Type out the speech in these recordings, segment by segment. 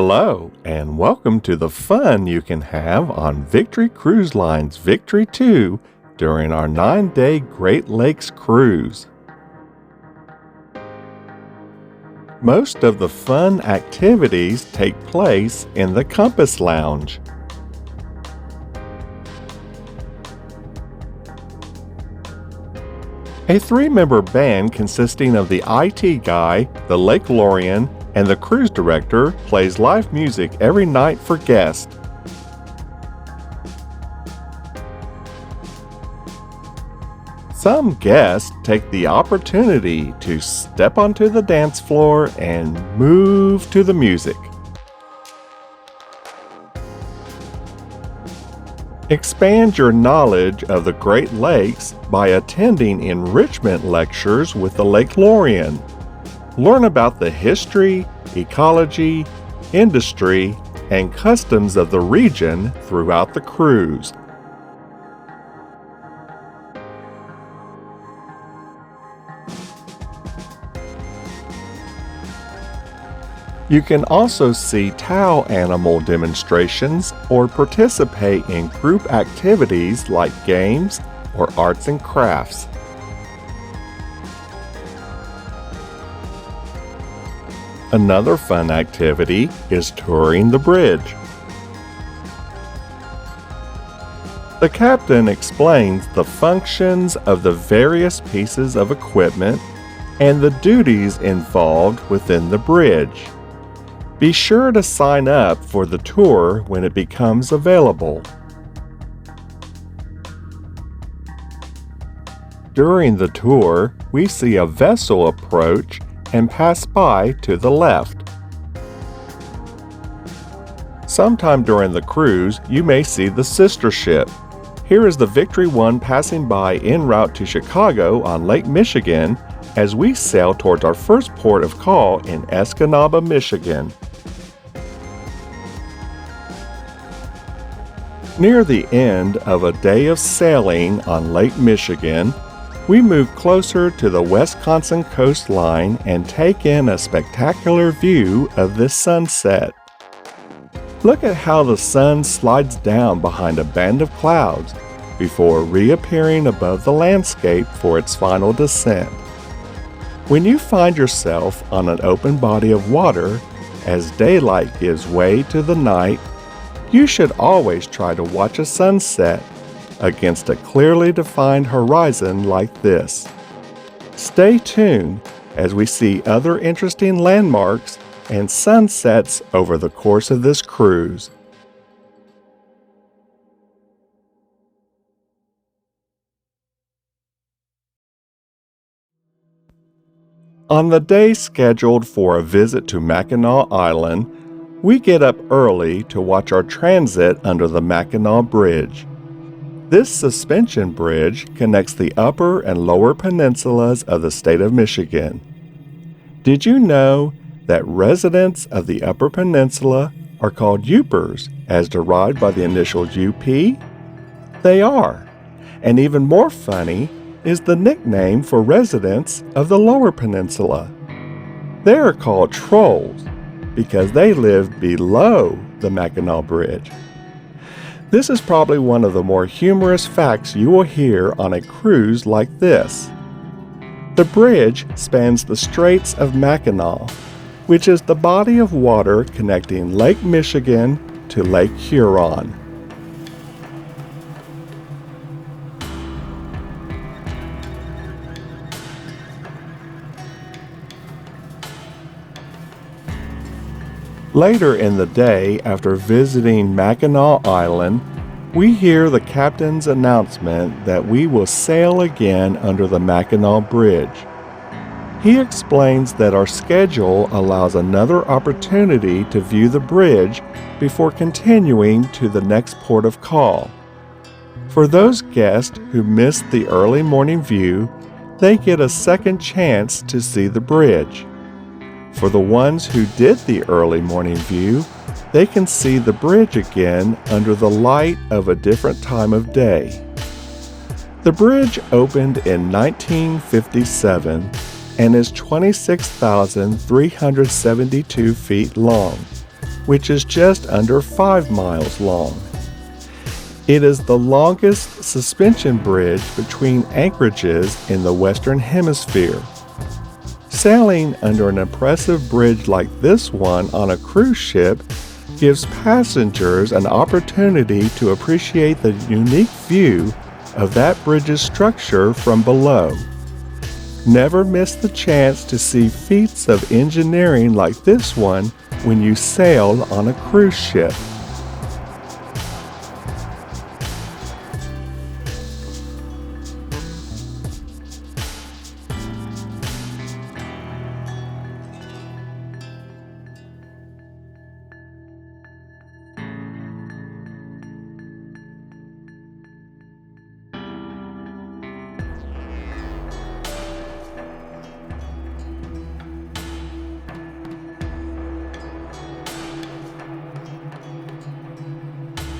Hello, and welcome to the fun you can have on Victory Cruise Line's Victory 2 during our 9-day Great Lakes cruise. Most of the fun activities take place in the Compass Lounge. A 3-member band consisting of the IT guy, the Lakelorian, and the cruise director plays live music every night for guests. Some guests take the opportunity to step onto the dance floor and move to the music. Expand your knowledge of the Great Lakes by attending Enrichment Lectures with the Lakelorian. Learn about the history, ecology, industry, and customs of the region throughout the cruise. You can also see Tao animal demonstrations or participate in group activities like games or arts and crafts. Another fun activity is touring the bridge. The captain explains the functions of the various pieces of equipment and the duties involved within the bridge. Be sure to sign up for the tour when it becomes available. During the tour, we see a vessel approach and pass by to the left. Sometime during the cruise, you may see the sister ship. Here is the Victory 1 passing by en route to Chicago on Lake Michigan as we sail towards our first port of call in Escanaba, Michigan. Near the end of a day of sailing on Lake Michigan, we move closer to the Wisconsin coastline and take in a spectacular view of this sunset. Look at how the sun slides down behind a band of clouds before reappearing above the landscape for its final descent. When you find yourself on an open body of water, as daylight gives way to the night, you should always try to watch a sunset against a clearly defined horizon like this. Stay tuned as we see other interesting landmarks and sunsets over the course of this cruise. On the day scheduled for a visit to Mackinac Island, we get up early to watch our transit under the Mackinac Bridge. This suspension bridge connects the upper and lower peninsulas of the state of Michigan. Did you know that residents of the Upper Peninsula are called Upers, as derived by the initials UP? They are. And even more funny is the nickname for residents of the Lower Peninsula. They are called Trolls because they live below the Mackinac Bridge. This is probably one of the more humorous facts you will hear on a cruise like this. The bridge spans the Straits of Mackinac, which is the body of water connecting Lake Michigan to Lake Huron. Later in the day, after visiting Mackinac Island, we hear the captain's announcement that we will sail again under the Mackinac Bridge. He explains that our schedule allows another opportunity to view the bridge before continuing to the next port of call. For those guests who missed the early morning view, they get a second chance to see the bridge. For the ones who did the early morning view, they can see the bridge again under the light of a different time of day. The bridge opened in 1957 and is 26,372 feet long, which is just under 5 miles long. It is the longest suspension bridge between anchorages in the Western Hemisphere. Sailing under an impressive bridge like this one on a cruise ship gives passengers an opportunity to appreciate the unique view of that bridge's structure from below. Never miss the chance to see feats of engineering like this one when you sail on a cruise ship.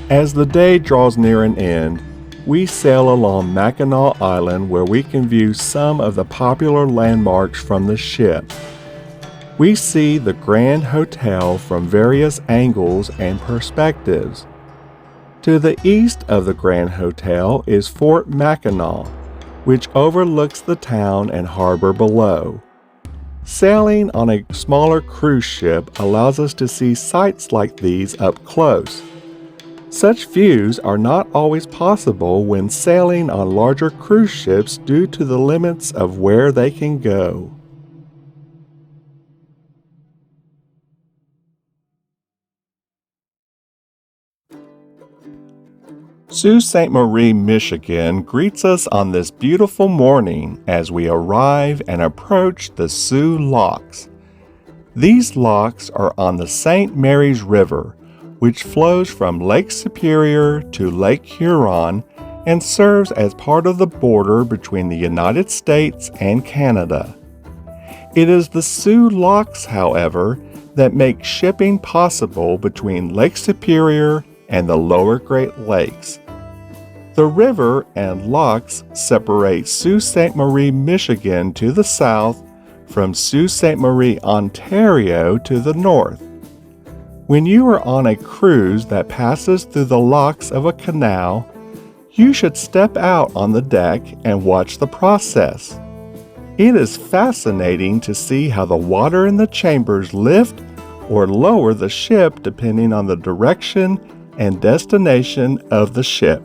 As the day draws near an end, we sail along Mackinac Island where we can view some of the popular landmarks from the ship. We see the Grand Hotel from various angles and perspectives. To the east of the Grand Hotel is Fort Mackinac, which overlooks the town and harbor below. Sailing on a smaller cruise ship allows us to see sights like these up close. Such views are not always possible when sailing on larger cruise ships due to the limits of where they can go. Sault Ste. Marie, Michigan greets us on this beautiful morning as we arrive and approach the Soo Locks. These locks are on the St. Mary's River, which flows from Lake Superior to Lake Huron and serves as part of the border between the United States and Canada. It is the Soo Locks, however, that make shipping possible between Lake Superior and the lower Great Lakes. The river and locks separate Sault Ste. Marie, Michigan to the south from Sault Ste. Marie, Ontario to the north. When you are on a cruise that passes through the locks of a canal, you should step out on the deck and watch the process. It is fascinating to see how the water in the chambers lift or lower the ship depending on the direction and destination of the ship.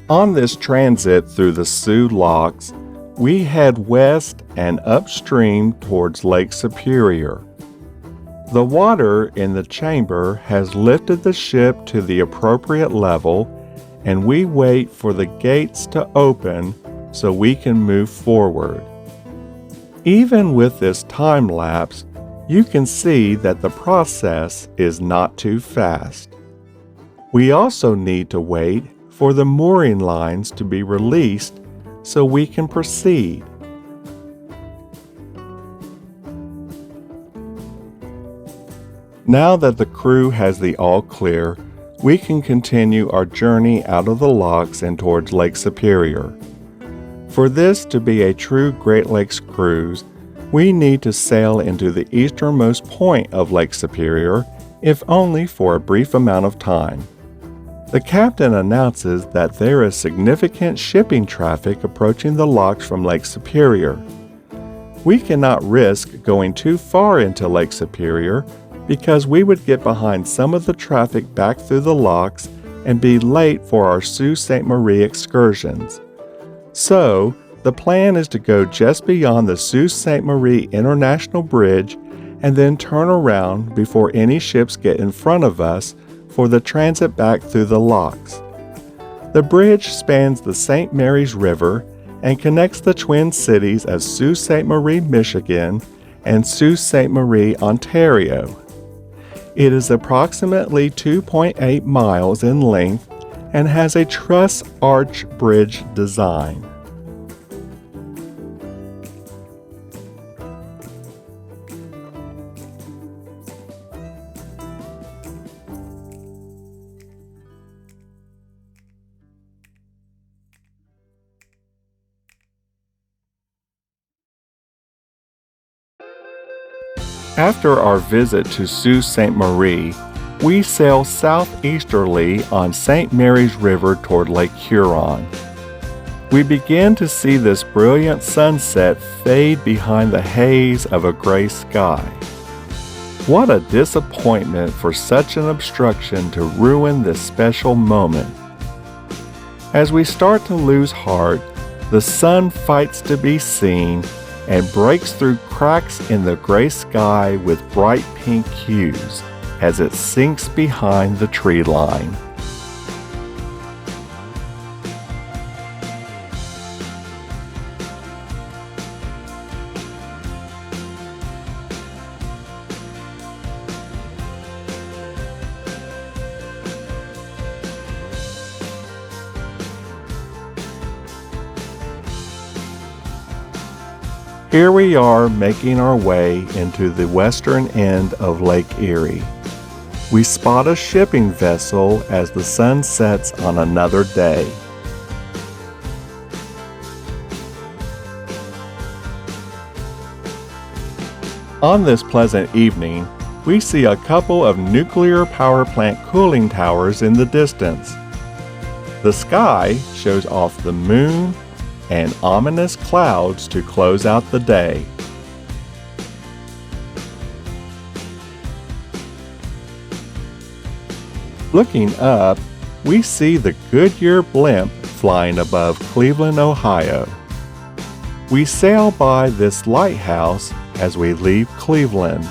On this transit through the Soo Locks, we head west and upstream towards Lake Superior. The water in the chamber has lifted the ship to the appropriate level, and we wait for the gates to open so we can move forward. Even with this time lapse, you can see that the process is not too fast. We also need to wait for the mooring lines to be released so we can proceed. Now that the crew has the all clear, we can continue our journey out of the locks and towards Lake Superior. For this to be a true Great Lakes cruise, we need to sail into the easternmost point of Lake Superior, if only for a brief amount of time. The captain announces that there is significant shipping traffic approaching the locks from Lake Superior. We cannot risk going too far into Lake Superior because we would get behind some of the traffic back through the locks and be late for our Sault Ste. Marie excursions. So, the plan is to go just beyond the Sault Ste. Marie International Bridge and then turn around before any ships get in front of us for the transit back through the locks. The bridge spans the St. Mary's River and connects the twin cities of Sault Ste. Marie, Michigan and Sault Ste. Marie, Ontario. It is approximately 2.8 miles in length and has a truss arch bridge design. After our visit to Sault Ste. Marie, we sail southeasterly on St. Mary's River toward Lake Huron. We begin to see this brilliant sunset fade behind the haze of a gray sky. What a disappointment for such an obstruction to ruin this special moment. As we start to lose heart, the sun fights to be seen and breaks through cracks in the gray sky with bright pink hues as it sinks behind the tree line. Here we are making our way into the western end of Lake Erie. We spot a shipping vessel as the sun sets on another day. On this pleasant evening, we see a couple of nuclear power plant cooling towers in the distance. The sky shows off the moon and ominous clouds to close out the day. Looking up, we see the Goodyear blimp flying above Cleveland, Ohio. We sail by this lighthouse as we leave Cleveland.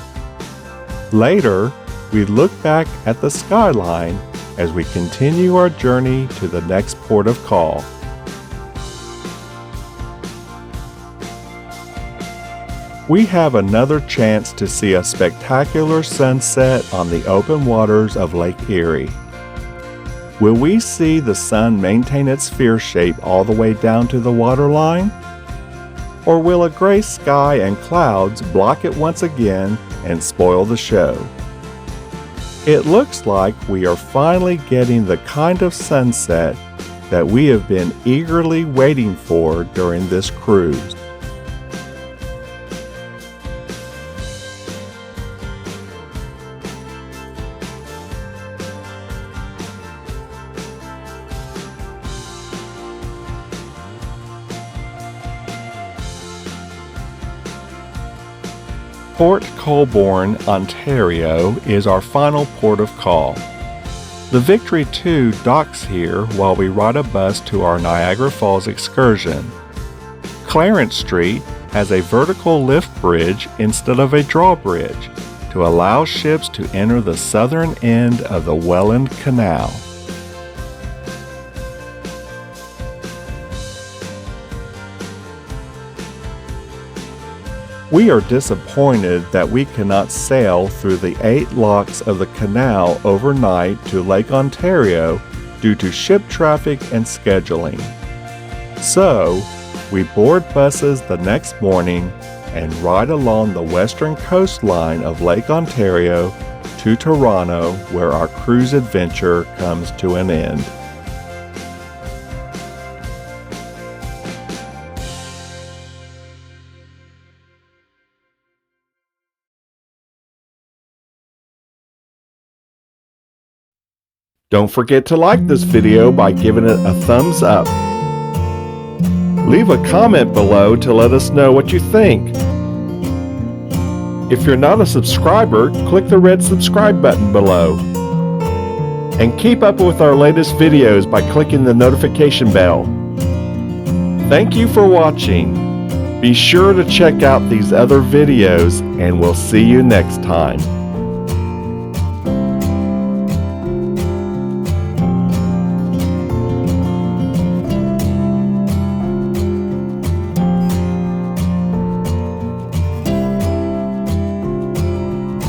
Later, we look back at the skyline as we continue our journey to the next port of call. We have another chance to see a spectacular sunset on the open waters of Lake Erie. Will we see the sun maintain its sphere shape all the way down to the waterline? Or will a gray sky and clouds block it once again and spoil the show? It looks like we are finally getting the kind of sunset that we have been eagerly waiting for during this cruise. Port Colborne, Ontario is our final port of call. The Victory II docks here while we ride a bus to our Niagara Falls excursion. Clarence Street has a vertical lift bridge instead of a drawbridge to allow ships to enter the southern end of the Welland Canal. We are disappointed that we cannot sail through the 8 locks of the canal overnight to Lake Ontario due to ship traffic and scheduling. So, we board buses the next morning and ride along the western coastline of Lake Ontario to Toronto, where our cruise adventure comes to an end. Don't forget to like this video by giving it a thumbs up. Leave a comment below to let us know what you think. If you're not a subscriber, click the red subscribe button below. And keep up with our latest videos by clicking the notification bell. Thank you for watching. Be sure to check out these other videos, and we'll see you next time.